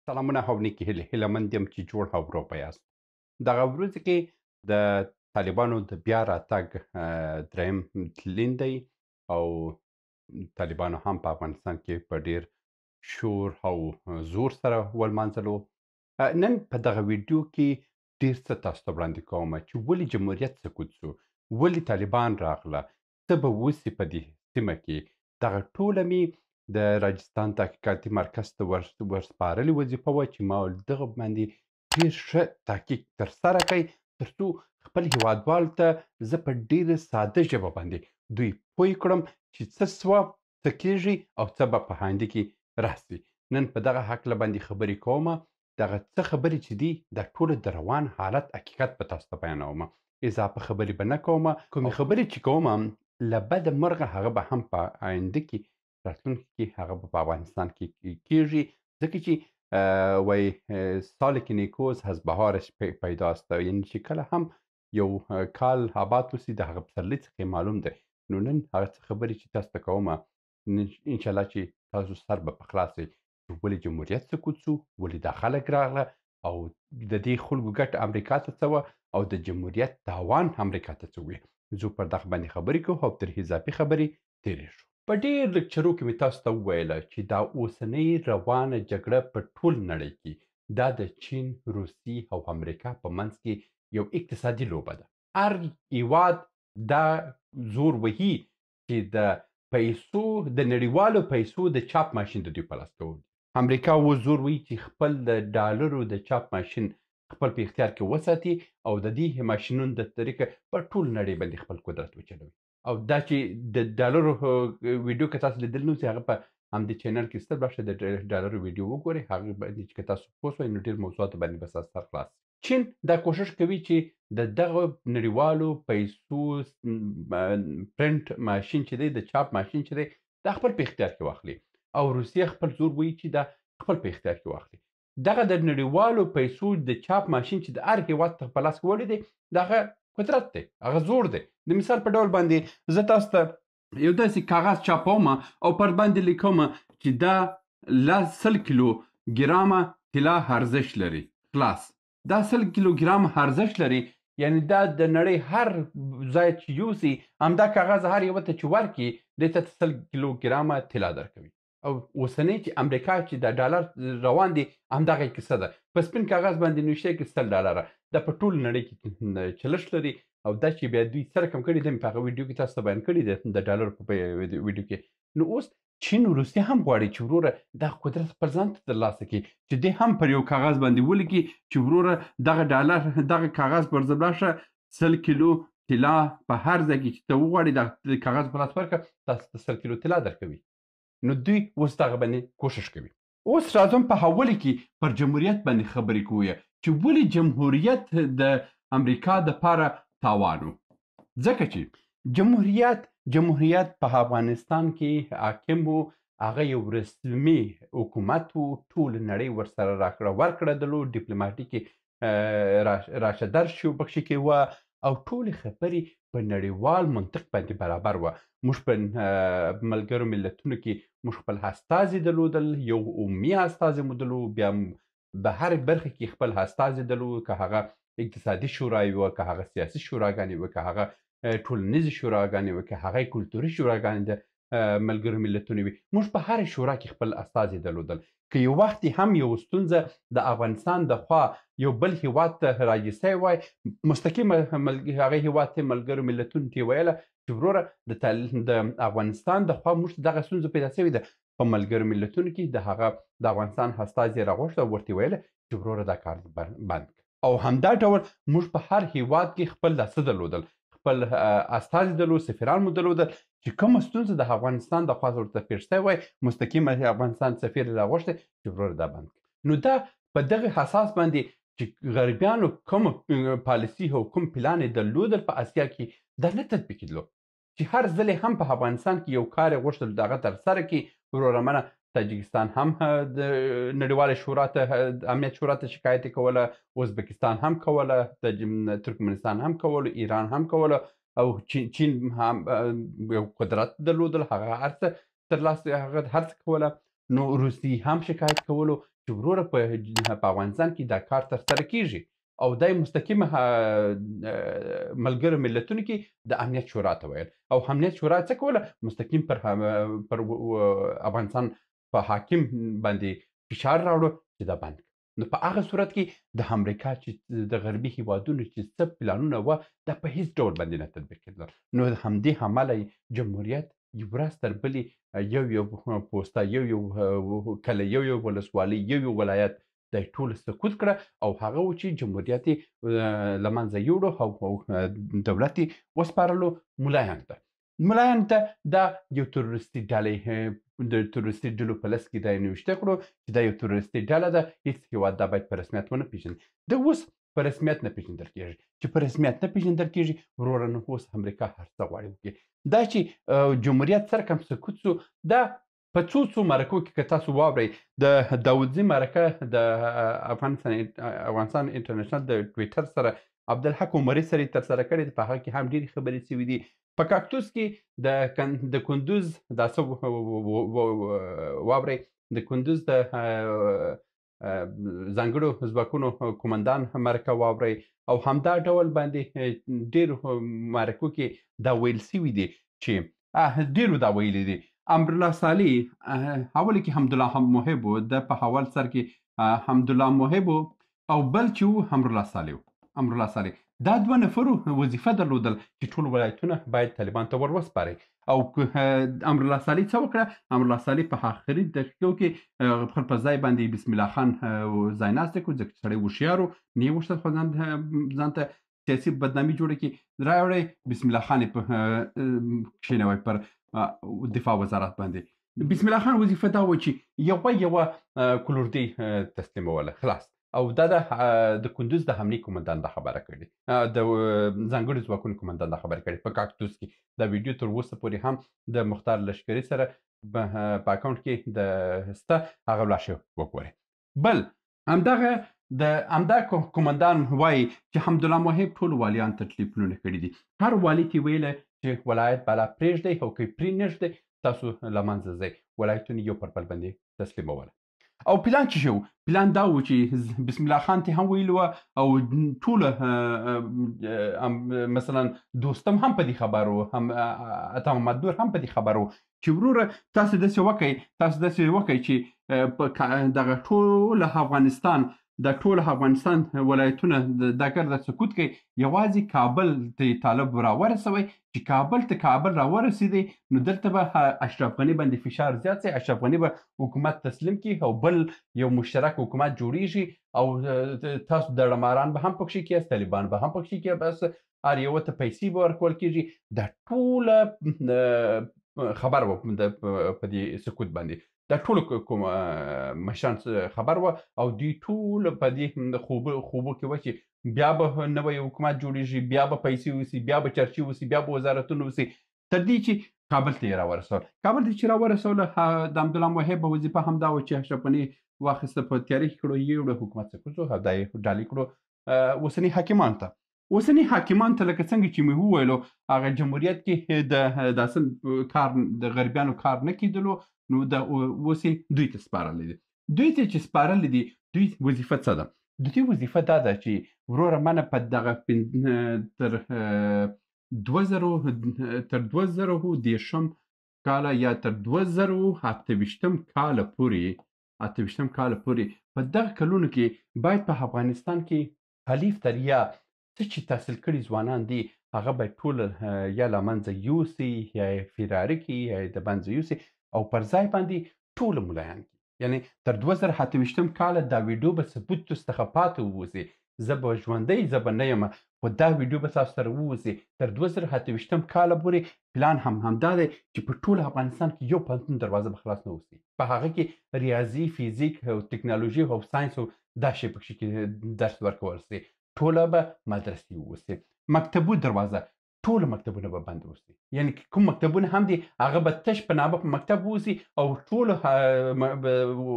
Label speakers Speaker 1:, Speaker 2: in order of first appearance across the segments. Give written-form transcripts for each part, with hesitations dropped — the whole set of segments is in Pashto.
Speaker 1: سلامونه او نیکې هیلې هیله یم چې جوړ او روغ به یاست. دغه ورځې کې د طالبانو د بیا راتګ دریم تلین دی او طالبانو هم په افغانستان کې په ډیر شور او زور سره ولمانځلو. نن په دغه ویډیو کې ډیر څه تاسو ته وړاندې کوم چې ولې جمهوریت سقوط شو، ولې طالبان راغله، څه به وسي په دې سیمه کې. دغه ټوله مې د راجستان تحقیقاتي مرکز ته ورسپارلې وظیفه وه چې ما دغه باندې ډېر ښه تحقیق ترسره کړئ تر څو خپل هیوادوالو ته زه په ډېره ساده ژبه باندې دوی پوه کړم چې څه سوه، څه کېږي او څه به په آینده کې راسي. نن په دغه هکله باندې خبرې کومه. دغه څه خبرې چې دي دا ټوله د روان حالت حقیقت به تاسو ته بیانومه. اضافه خبرې به نه کومه. کومې خبرې چې کومه له بده مرغه هغه به هم په آینده کې راتلونکي کې هغه به په افغانستان کې کیږي، ځکه چې وایي سال که نیکوست از بهارش پیداست، یعنی چې کله هم یو کال آباد وسي د هغه پسرلي څخه معلوم دی. نو نن هغه څه خبرې چې تاسو ته کومه انشاءالله چې تاسو سر به په خلاص وي چې ولې جمهوریت سقوط شو، ولې دا خلک راغله او د دې خلکو ګټه امریکا ته څه وه او د جمهوریت تاوان امریکا ته څه وي. زه پر دغه باندې خبرې کوو او تر اضافي خبرې تېرېږو. په ډېر لکچرو کې مې تاسو ته وویله چې دا اوسنۍ روانه جګړه په ټول نړۍ کې دا د چین، روسي او امریکا په منځ کې یو اقتصادي لوبه ده. هر هیواد دا زور وهي چې د پیسو د نړیوالو پیسو د چاپ ماشین د دوی په لاس کې ولري. امریکا اوس زور وهي چې خپل د ډالرو د چاپ ماشین خپل په اختیار کې وساتي او د دې ماشینونو د طریقه په ټول نړۍ باندې خپل قدرت وچلوي. او دا چې د ډالرو ویډیو که تاسو لیدلی نو چې هغه په همدې چینل کې شته، بلشه د ډالرو ویډیو وګورئ. هغه باندې چې که تاسو پوه سوئ نو ډېر موضوعاتو باندې به ستاسو سر خلاص. چین دا کوشش کوي چې د دغه نړیوالو پیسو پرنټ ماشین چې دی، د چاپ ماشین چې دی، دا خپل په اختیار کې واخلي او روسیه خپل زور وایي چې دا خپل په اختیار کې واخلي. دغه د نړیوالو پیسو د چاپ ماشین چې د هر هېواد په لاس کې ولري دغه قدرت دی، هغه زور دی. د مثال په ډول باندې زه تاسو ته یو داسې کاغذ چاپوم او پر باندې لیکم چې دا 100 کیلو ګرامه طلا ارزښت لري. خلاص دا 100 کیلو ګرام ارزښت لري، یعنی دا د نړۍ هر ځای چې یوسي همدا کاغذ هر یوه ته چې ورکړي دې ته 100 کیلو ګرامه طلا درکوي. او اوسنۍ چې امریکا چې د ډالر روان دي همدغه کیسه ده. په سپین کاغذ باندې نوشته کې 100 ډالره دا په ټول نړۍ کې چلښت لري. او دا چې بیا دوی سره کم کړي دي په هغه ویډیو کې تاسو ته بیان کړي دي د ډالرو په ویډیو کې. نو اوس چین او روسیه هم غواړي چې وروره دا قدرت خپل ځان ته ترلاسه کړي، چې دوی هم پر یو کاغذ باندې ولیکي چې وروره دغه ډالر دغه کاغذ پر ځای راشه 100 کیلو طلا په هر ځای کې چې ته وغواړې د کاغذ په لاس ورکړه تاسو ته 100 کیلو طلا درکوي. نو دوی اوس دغه باندې کوشش کوي. اوس راځم په حواله کې پر جمهوریت باندې خبرې کوو چې ولې جمهوریت د امریکا دپاره تاوان و. ځکه چې جمهوریت په افغانستان کې حاکم و، هغه یو رسمي حکومت و، ټول نړۍ ورسره راکړه ورکړه درلود، ډیپلوماټیکې راشه درشي پکښې کې وه او ټولې خبرې په نړیوال منطق باندې برابر وه. موږ په ملګرو ملتونو کې موږ خپل استازي درلودل، یو عمومي استازي مو درلود، بیا به هرې برخې کې خپل استازي درلود، که هغه اقتصادي شورای وه، که هغه سیاسي شوراګانې وه، که هغه ټولنیزې شوراګانې وه، که هغه کلتوري شوراګانې د ملګرو ملتونو وي. موږ په هرې شورا کې خپل استازي درلودل. که یو وخت هم یو ستونزه د افغانستان د خوا یو بل هیواد ته راجع سوی وای، مستقیم هغه هیواد ته ملګرو ملتونو ته یې ویله چې وروره د افغانستان د خوا موږ ته دغه ستونزه پیدا سوې ده. په ملګرو ملتونو کې د هغه د افغانستان استازي راغوښت او ورته یې ویله چې وروره دا کار بند کړه. او همدا ډول موږ په هر هیواد کې خپل څه درلودل، خپل استازي درلود، سفیران مو درلودل چې کومه ستونزه د افغانستان د خوا ورته پېښ سوی وای، مستقیم افغانستان سفیر یې راغوښتی چې وروره دا بند کړه. نو دا په دغه اساس باندې چې غربیانو کوم پالیسي او کوم پلان یې درلودل په اسیا کې دا نه تطبیقېدلو، چې هر ځل هم په افغانستان کې یو کار یې غوښتل د هغه ترسره کړي. وروره منه تاجکستان هم د نړیوالې شورا ته امنیت شورا ته شکایت یې کوله، ازبکستان هم کوله، ترکمنستان هم کوله، ایران هم کوله او چین هم یو قدرت درلودل، هغه هر څه ترلاسه هغه هر څه کوله. نو روسي هم شکایت کولو چې وروره په افغانستان کې دا کار ترسره کیږي او دا مستقیمه ملګرو ملتونو کې د امنیت شورا ته ویل او امنیت شورا څه کوله مستقیم پر افغانستان په حاکم باندې فشار راوړو چې دا بند نو په هغه صورت کې د امریکا چې د غربي هیوادونو چې څه پلانونه وه دا په هیڅ ډول باندې نه تطبیق کېدل نو همدې امله جمهوریت یو ورځ تر بلې یو پوسته یو کلی یو ولسوالۍ یو ولایت د ټول سقوط کړه او هغه و چې جمهوریت له منځه یوړو او دولت یې وسپارلو ملایانو ته دا یو تروریستي ډلې د تروریستي ډلو په لس کې دا یې نوشته کړو چې دا یو تروریستي ډله ده هېڅ هېواد دا باید په رسمیت ونه پېژني د اوس په رسمیت نه پېژندل کېږي چې په رسمیت نه پېژندل کېږي وروره نو اوس امریکا هر څه غواړي وکړي دا چې جمهوریت سر کم سقوط سو دا په څو مرکو کې که تاسو واورئ د داودزي مرکه د افغانستان انټرنیشنل د ټویټر سره عبدالحق عمري سره یې ترسره کړې ده په هغه کې هم ډېرې خبرې سوي دي په کاکتوس کې د کندوز دا څه واورئ د کندوز د ځانګړو ځواکونو قومندان مرکه واورئ او همدا ډول باندې ډېرو مرکو کې دا ویل سوي دي چې ډېرو دا ویلي دي امرالله صالح اول کې حمدالله محب و د په اول سر کې حمدالله محب او بل چې و امرالله صالح دا دوه نفرو وظیفه درلودل چې ټول ولایتونه باید طالبان ته ور وسپاري او امرالله صالح څه وکړه امرالله صالح په آخري دقیقو کې خپل په ځای باندې بسم الله خان ځایناستی کړو ځکه سړی هوښیار و نه یې غوښتل خو ځان ته سیاسي بدنامي جوړه کړي راوړی بسم الله خان یې کښېنوی پر دفاع وزارت باندې بسم الله خان وظیفه دا و چې یوه کلوردۍ تسلیموله خلاص او دا د کندوز د حملې قومندان دا خبره کړې د ځانګړو ځواکونو قومندان دا خبره کړې په کاکتوس کې دا ویډیو تر اوسه پورې هم د مختار لشکري سره په اکاونټ کې د سته هغه لاشه وګورئ بل همدا قومندان وایي چې حمدالله محب ټول والیان ته ټلیفونونه کړي دي هر والي ته ویله چې ولایت بالا پرېږدئ او که یې پرېنږدئ تاسو له منځه ځئ ولایتونه یو پر بل باندې تسلیموله او پلان چې شو پلان دا و چې بسم الله خان ته هم ویلو او ټول مثلا دوستم هم په دې خبرو هم عطا محمد نور هم په دې خبرو چې وروره تاسو داسې وکئ چې دغه ټول افغانستان ولایتونه دا ګرده سقوط کوي یوازې کابل ته طالب راورسوئ چې کابل راورسېدی نو دلته به اشرف غني باندې فشار زیات شي اشرف غني به حکومت تسلیم کړي او بل یو مشترک حکومت جوړیږي او تاسو دړماران به هم پکښې کېست طالبان به هم پکښې کې بس هر یوه ته پیسې به ورکول کېږي دا ټوله خبر و په دې سقوط باندې دا ټول مشران خبر و او دوی ټول په دې خوبو کې وه چې بیا به نوی حکومت جوړیږي بیا به پیسې وسي بیا به چرچې وسي بیا به وزارتونه وسي تر دې چې کابل ته یې راورسوله د عبدالله محب وظیفه همدا وه چې اشرف غني واخیسته په تیارې کې کړو یې وړه حکومت سقوط شو دا یې ډالۍ کړو اوسني حاکمانو ته لکه څنګه چې مې وویلو هغه جمهوریت کې د اصل کار د غربیانو کار نه کېدلو نو دا اوس یې دوی ته سپارلی دي دوی وظیفه څه ده د دوی وظیفه دا ده چې وروره منه په دغه تر 2010 کاله یا تر 2028 کاله پورې په دغه کلونو کې باید په افغانستان کې حلیف تر یا څه چې تحصیل کړي ځوانان دي هغه باید ټول یا له منځه یوسي یا یې فراري کړي یا یې د منځه یوسي او پر ځای باندې ټول ملایان کړي یعنی تر 2028 کاله دا ویډیو به ثبوت څخه پاتې ووځي زه به ژوندی زه به نه یم خو دا ویډیو به تاسو سره ووځي تر 2028 کاله پورې پلان همدا دی چې په ټول افغانستان کې یو پوهنتون دروازه به خلاص نه اوسي په هغه کې ریاضي فیزیک او ټکنالوژي او ساینس او دا شی پکښې کې درس ورکول سي ټوله به مدرسې واوسي مکتبو دروازه ټول مکتبونه به بند اوسي یعنی کوم مکتبونه هم دي هغه به تش په نامه په مکتب اوسي او ټول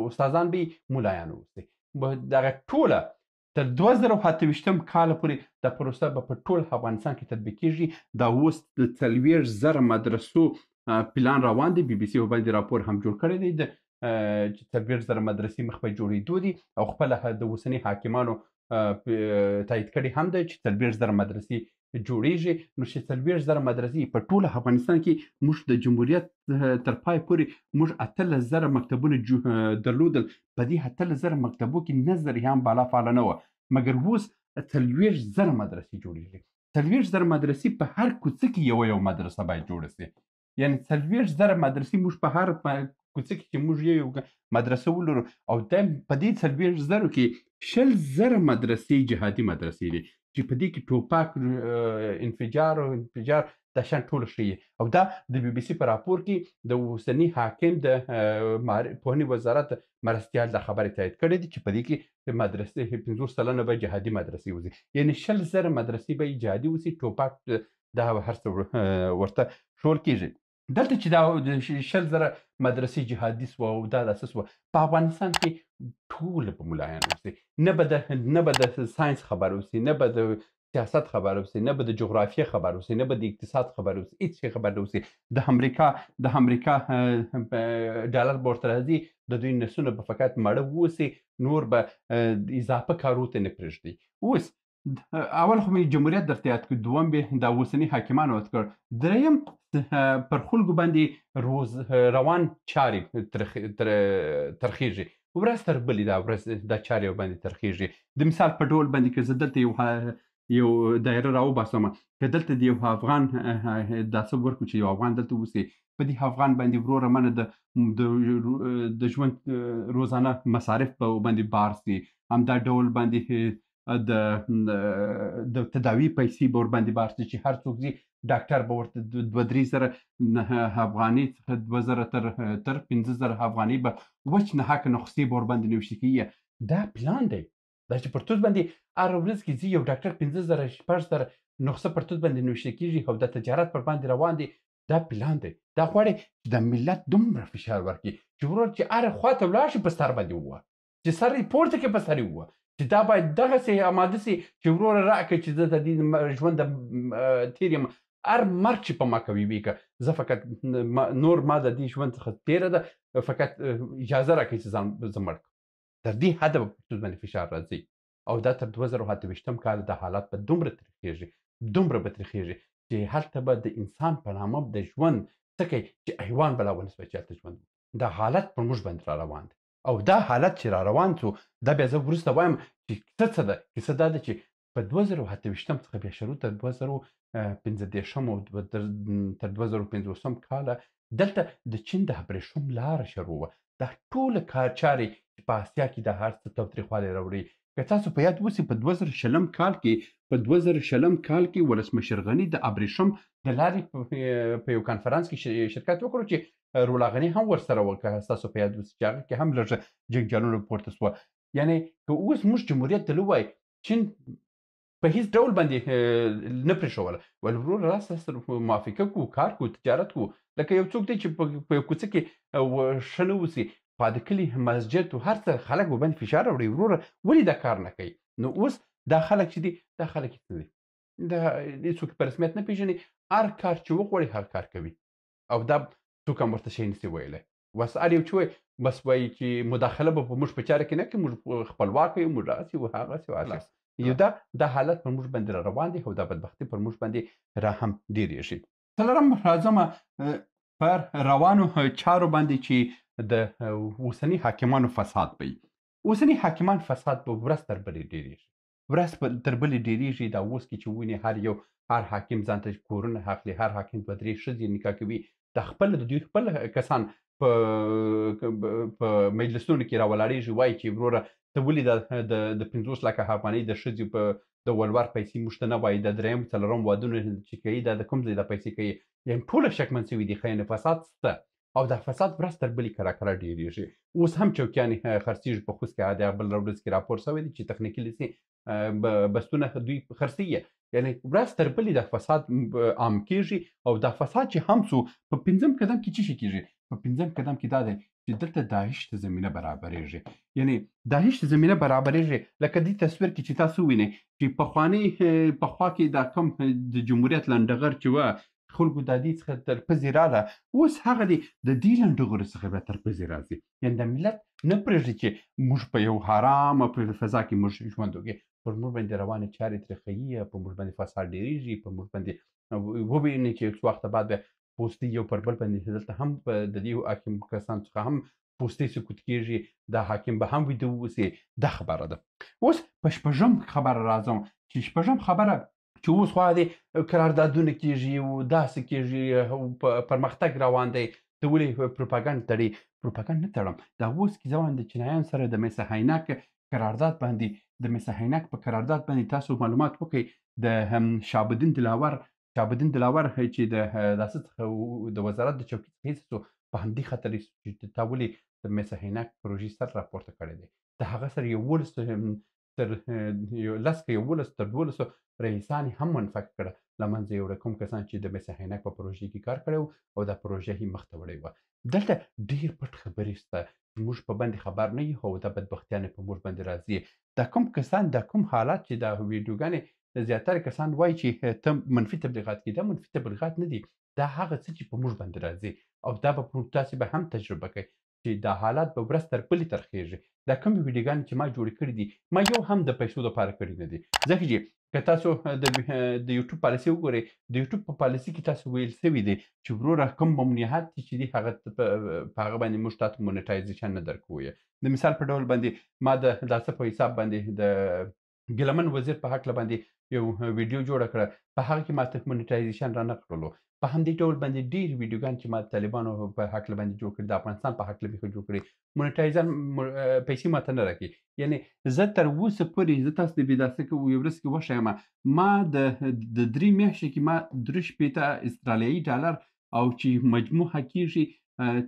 Speaker 1: استادان به ملایان اوسي دغه ټوله تر 2028 کاله پورې دا پروسه به په ټول افغانستان کې تطبیق کېږي دا اوس د 40,000 مدرسو پلان روان دی بي بي سي باندې راپور هم جوړ کړی دی د چې 40,000 مدرسې مخ په جوړېدو دي او خپله د اوسني حاکمانو تایید کړي هم دی چې 40,000 مدرسې جوړېږي. نو چې 40,000 مدرسې په ټول افغانستان کې موږ د جمهوریت تر پای پورې موږ 18,000 مکتبونه درلودل. په دې 18,000 مکتبو کې نه زر هم بالا فعاله نه وه، مګر اوس 40,000 مدرسې جوړېږي. 40,000 مدرسې په هر کوڅه کې یو مدرسه باید جوړه سي. یعنې 40,000 مدرسې موږ په هر کوڅه کې چې موږ یو مدرسه ولرو او په دې 40,000 کې 20,000 مدرسې جهادي مدرسې دي چې په دې کې ټوپک انفجار دا شیان ټول ښیي. او دا د بي بي سي په راپور کې د اوسني حاکم د پوهنې وزارت مرستیال دا خبرې تایید کړې دي چې په دې کې مدرسې 50 سلنه به جهادي مدرسې وځي. یعنې 20,000 مدرسې به جهادي وسي، ټوپک دا هر څه ورته ښول کېږي. دلته چې دا 20,000 مدرسې جهادي سوه او دا داسې سوه، په افغانستان کې ټوله به ملایان اوسي. نه به د ساینس خبر اوسي، نه به د سیاست خبر اوسي، نه به د جغرافیې خبر اوسي، نه به د اقتصاد خبر اوسي، هېڅ شی خبر نه اوسي. د امریکا ډالر به ورته راځي، د دوی نسلونه به فقط مړه واوسي، نور به اضافه کارو ته نه پرېږدي. اوس اول خو مې جمهوریت درته یاد کړ، دوم بیا دا اوسني حاکمانو یاد کړ، دریم پر خلکو باندې روان چارې ترخیږي، ورځ تر بلې دا چارې باندې ترخیږي. د مثال په ډول باندې که زه دلته یو دایره راوباسم، که دلته د یو افغان داسې ورکړو چې یو افغان دلته اوسي، په دې افغان باندې وروره منه د ژوند روزانه مصارف په باندې بار سي، همدا ډول باندې د تداوي پیسې به ورباندې بار سي چې هر څوک ځي ډاکټر به ورته 2-3 زره افغانۍ څخه 2 زره تر 15 زره افغانۍ به وچ ناحقه نخستې به ورباندې نوشتې کېږي. دا پلان دی، دا چې پر توس باندې هره ورځ کې ځي یو ډاکټر 15 زره 6 زره نسخه پر توس باندې نوشتې کېږي او د تجارت پر باندې روان دی. دا پلان دی. دا غواړي چې د ملت دومره فشار ورکړي چې ورور چې هره خوا ته ولاړ شي په سر باندې ووهه، چې سر یې پورته کړي په سر یې ووهه، چې دا باید دغسې اماده سي چې وروره راکړه چې زه د دې ژوند تېر یم، هر مرګ چې په ما کوي ویږه، زه فقط نور ما د دې ژوند څخه تېره ده، فقط اجازه راکړئ چې ځان زه مړ کړم. تر دې حده به په باندې فشار راځي او دا تر 2028 کال د حالات به دومره تریخېږي چې هلته به د انسان په نامه د ژوند څه کوي چې حیوان به لا ونسوي چې هلته ژوند. دا حالت پر موږ باندې را روان دی او دا حالت چې را روان سو، دا بیا زه وروسته وایم چې کیسه څه ده. کیسه دا ده چې په 2028 څخه بیا شروع تر 2015 او تر 2050 کاله دلته د چین د ابریشم لاره شروع وه. دا ټوله چارې چې په اسیا کې د هر څه تاوتریخوالی راوړي. که تاسو په یاد اوسي په 2020 کال کې ولسمشر غني د ابریشم د لارې په یو کانفرانس کې شرکت وکړو چې رولا غني هم ورسره و. که تاسو په یاد اوسي چې هغه کې هم لږه جنجالونه پورته سوه. یعنې که اوس موږ جمهوریت ته ووایو چین په هیڅ ډول باندې نه پرېښوله، ول وروره راسه سره موافقه کوو، کار کوو، تجارت کوو. لکه یو څوک دی چې په یو کوڅه کې ښه نه اوسي، په د کلي مسجد و هر څه خلک ورباندې فشار راوړي، وروره ولې دا کار نه کوي؟ نو اوس دا خلک چې دي، دا خلک څه دي؟ دا هېڅوک په رسمیت نه پېژني، هر کار چې وغواړي هغه کار کوي او دا څوک هم ورته شی نسي ویلی. بس هر یو چې وایي بس وایي چې مداخله به په موږ په چاره کې نه کوي، موږ خپلواک یو، موږ هسې و هغسې و هسې. یو دا حالت پر موږ باندې را روان دی او دا بدبختي پر موږ باندې را هم ډېرېږي. څلورم راځمه پر روانو چارو باندې چې د اوسني حاکمانو فساد به وي. اوسني حاکمان فساد به ورځ تر بلې ډېرېږي. دا اوس کې چې ویني هر حاکم ځان ته کورونه اخلي، هر حاکم 2-3 ښځې نکاح کوي، د دوی خپل کسان په مجلسونو کې راولاړېږي، وایي چې وروره ته ولې د 50 لکه افغانۍ د ښځې په د ولور پیسې موږ ته نه وایي، د درېیم څلورم وادونه چې کوي دا د کوم ځای دا پیسې کوي؟ یعنې ټوله شکمن سوي دي. ښه فساد شته او دا فساد ورځ تر بلې کره ډېرېږي. اوس هم چوکیانې خرڅېږي په خوست کې، د بله ورځ کې راپور شوی دی چې تخنیکي لیسې بستونه دوی خرڅوي. یعنې ورځ تر بلې دا فساد عام کېږي او دا فساد چې هم سو په 5م قدم کې څه شي کېږي؟ په 5م قدم کې دا دی چې دلته داعش ته زمینه برابرېږي. یعنې داعش ته زمینه برابرېږي لکه دې تصویر کې چې تاسو ووینئ چې پخوا کې دا کوم د جمهوریت لنډغر چې وه خلکو د دې څخه تر پزې راغله. اوس هغه دی د دې لنډغرو څخه بیا تر پزې راځي. یعنې د ملت نه پرېږدي چې موږ په یو حرامه فضا کې موږ ژوند وکړو. پر موږ باندې روانې چارې تریخوي، په موږ باندې فساد ډېرېږي، په موږ باندې ووینئ چې څه وخته بعد بیا پوستې یو پر بل باندې دلته هم د دې حاکم کسانو څخه هم پوستې سقوط کېږي، دا حاکم به هم ویده واوسي. دا خبره ده. اوس په شپږم خبره راځم چې شپږم خبره چې اوس خو دې قراردادونه کېږي او داسې کېږي او پرمختګ روان دی. ته ولې پروپاګانډ تړې؟ پروپاګانډ نه تړم. دا اوس کې زه وایم د چینایانو سره د میسا هینک قرارداد باندې د میسا هینک په قرارداد باندې تاسو معلومات وکړئ. د شهابالدین دلاور چې د داسې څخه د وزارت د چوکۍ څخه هېڅ شو، په همدې خاطر چې تا ولې د میسا هینک پروژې سر راپورته کړی دی. د هغه سره 11 تر 12 رئیسان هم منفک کړه. له منځه یې وړه کوم کسان چې د میسا هینک په پروژې کې کار کړی او دا پروژه یې مخته وړې وه. دلته ډېر پټ خبرې شته. موږ په باندې خبر نه یو او دا بدبختیانې په موږ باندې راځي. دا کوم کسان دا کوم حالات چې دا ویډیوګانې زیاتره کسان وایي چې ته منفي تبلیغات کوي، دا منفي تبلیغات نه دي. دا هغه څه چې په موږ باندې راځي او دا به تاسې به هم تجربه کوئ چې دا حالات به ورځ تر بلې ترخېږي. دا کومې ویډیوګانې چې ما جوړې کړي دي، ما یو هم د پیسو دپاره کړي نه دي. ځکه چې که تاسو د یوټیوب پالیسي وګورئ، د یوټیوب په پالیسي کې تاسو ویل سوي دي چې وروره کوم ممنوعات دي چې دي هغه په هغه باندې موږ تاسو مونیټایزیشن نه درکوو. د مثال په ډول باندې ما د داسې په حساب باندې د ګیلمن وزیر په هکله باندې یو ویډیو جوړه کړه، په هغه کې ماته مونیټایزیشن را نه کړلو. په همدې ډول باندې ډېر ویډیوګانې چې ما د طالبانو په هکله باندې جوړ کړي، د افغانستان په هکله بیخي جوړ کړي، مونیټایزن پیسې ماته نه راکوي. یعنې زه تر اوسه پورې زه تاسو ته داسې یو ورځ کې وښیم، ما د 3 میاشتې کې ما 63 استرالیایي ډالر او چې مجموعه کېږي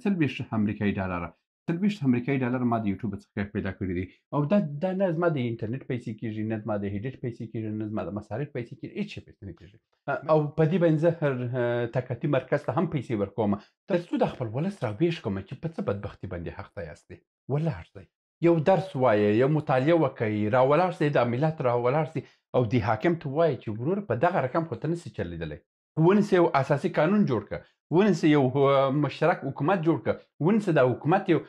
Speaker 1: 40 امریکایي ډالره 40 امریکایي ډالر ما د یوټیوب څخه پیدا کړي دي. او دا نه زما د انټرنیټ پیسې کېږي، نه زما د ایډیټ پیسې کېږي، نه زما د مصارف پیسې کېږي، هېڅ شی پیسې نه کېږي. او په دې باندې زه تکاتي مرکز ته هم پیسې ورکوم تر څو د خپل ولس راویښ کړم چې په څه بدبختي باندې اخته یاستئ. ولاړ شئ، یو درس وایه، یو مطالعه وکئ، راولاړ شئ، دا ملت راولاړ شئ او دې حاکم ته ووایه چې ورور په دغه رقم خو ته نسې چلېدلی. ونیسه یو اساسي قانون جوړ کړه، ونیسه یو مشترک حکومت جوړ کړه، ونیسه دا حکومت یو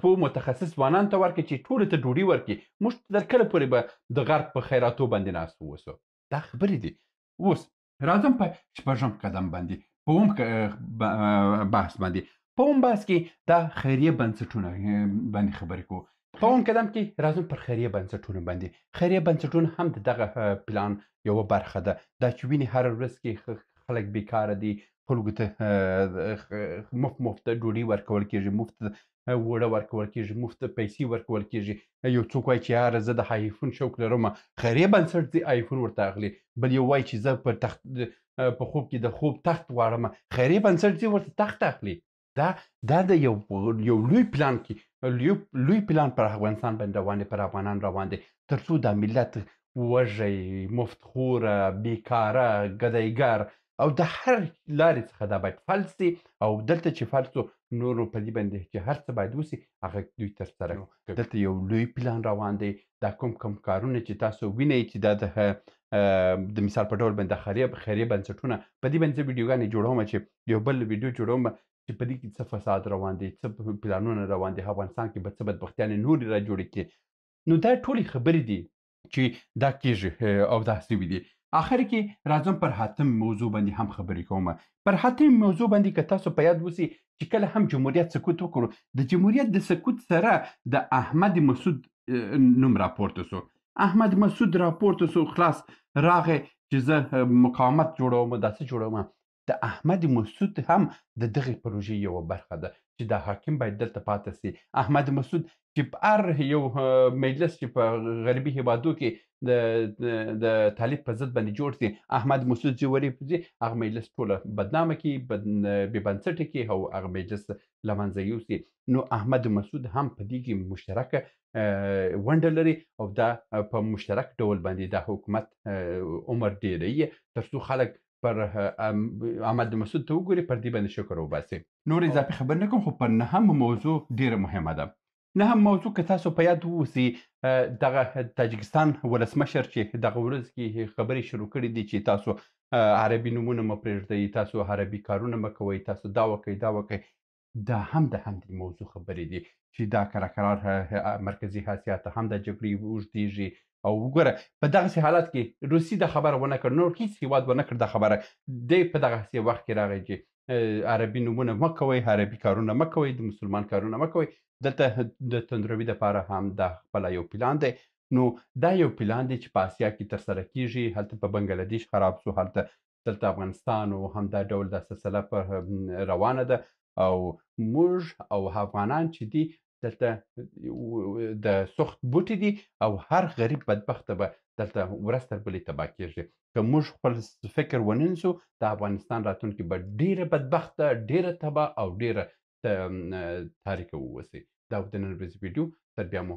Speaker 1: په متخصص ځوانانو ته ورکړي چې ټولو ته ډوډۍ ورکړي. موږ تر کله پورې به د غرب په خیراتو باندې ناست واوسو؟ دا خبرې دي. اوس راځم په شپږم قدم باندې، په اووم بحث باندې. په اووم بحث کې دا خیریه بنسټونه باندې خبرې کوو. په اووم قدم کې راځم پر خیریه بنسټونه باندې. خیریه بنسټونه هم د دغه پلان یوه برخه ده. دا چې وینې هره ورځ کې خلک بیکاره دي، خلکو ته مفت ډوډۍ ورکول کېږي، مفت وړه ورکول کېږي، مفت پیسې ورکول کېږي. یو څوک وایي چې یاره زه د آیفون شوق لرم، خیریه بنسټ ځي آیفون ورته اخلي. بل یو وایي چې زه په خوب کې د خوب تخت غواړم، خیریه بنسټ ځي ورته تخت اخلي. دا د یو لوی پلان کې لوی پلان پر افغانستان باندې روان دی، پر افغانان روان دی، تر څو دا ملت وږی، مفتخوره، بیکاره، ګدایګر او د هر لارې څخه دا باید فلج سي. او دلته چې فلج سو، نورو په دې باندې چې هر څه باید وسي هغه دوی ترسره کړي. دلته یو لوی پلان روان دی. دا کوم کارونه چې تاسو وینئ چې دا د مثال په ډول باندې خیریه بنسټونه، په دې باندې زه ویډیوګانې جوړوم چې یو بل ویډیو جوړوم چې په دې کې څه فساد روان دی، څه پلانونه روان دي، افغانستان کې به څه بدبختیانې نورې را جوړې کړي. نو دا ټولې خبرې دي چې دا کېږي او دا سوي دي. آخر کې راځم پر حاتم موضوع باندې هم خبرې کوم. پر حاتم موضوع باندې که تاسو په یاد وسي چې کله هم جمهوریت سقوط وکړو، د جمهوریت د سقوط سره د احمد مسعود نوم راپورته سو. احمد مسعود راپورته سو، خلاص راغی چې زه مقاومت جوړوم، داسې جوړوم. د احمد مسعود هم د دغې پروژې یوه برخه ده چې دا حاکم باید دلته پاتې سي. احمد مسعود چې په هر یو مجلس چې په غربي هېوادو کې د طالب په ضد باندې جوړ سي، احمد مسعود چې ورځي هغه مجلس ټوله بدنامه کړي، بې بنسټه کړي او هغه مجلس له منځه یوسي. نو احمد مسعود هم په دې کې مشترکه ونډه لري او دا په مشترک ډول باندې دا حکومت عمر ډېروي تر څو خلک پر احمد مسعود ته وګوري، پر دې باندې شکر وباسي. نور اضافي خبر نه کوم، خو پر نهم موضوع ډېره مهمه ده. نه هم موضوع که تاسو په یاد واوسي دغه تاجکستان ولسمشر چې دغه ورځ کې خبرې شروع کړې دي چې تاسو عربي نومونه مه پرېږدئ، تاسو عربي کارونه مه کوئ، تاسو دا وکئ، دا وکئ. دا هم د همدې موضوع خبرې دي چې دا کرار مرکزي اسیا ته هم دا جګړې اوږدېږي او وګوره په دغسې حالت کې روسي دا خبره ونه کړ، نور هېڅ هېواد ونه کړ دا خبره. دی په دغسې وخت کې راغی چې عربي نومونه مه کوئ، عربي کارونه مه کوئ، د مسلمان کارونه مه کوئ. دلته د تندروي دپاره هم دا خپله یو پلان دی. نو دا یو پلان دی چې په اسیا کې ترسره کېږي. هلته په بنګله دیش خراب سو، دلته افغانستان او همدا ډول دا سلسله په روانه ده او موږ او افغانان چې دي دلته د سوخت بوټي دي او هر غریب بدبخته به دلته ورځ تر بلې تباه کېږي. که موږ خپل فکر ونه نیسو د افغانستان راتلونکې به ډېره بدبخته، ډېره تباه او ډېره تاریکه واوسي. دا و د نن ورځې ویډیو. تر بیا مو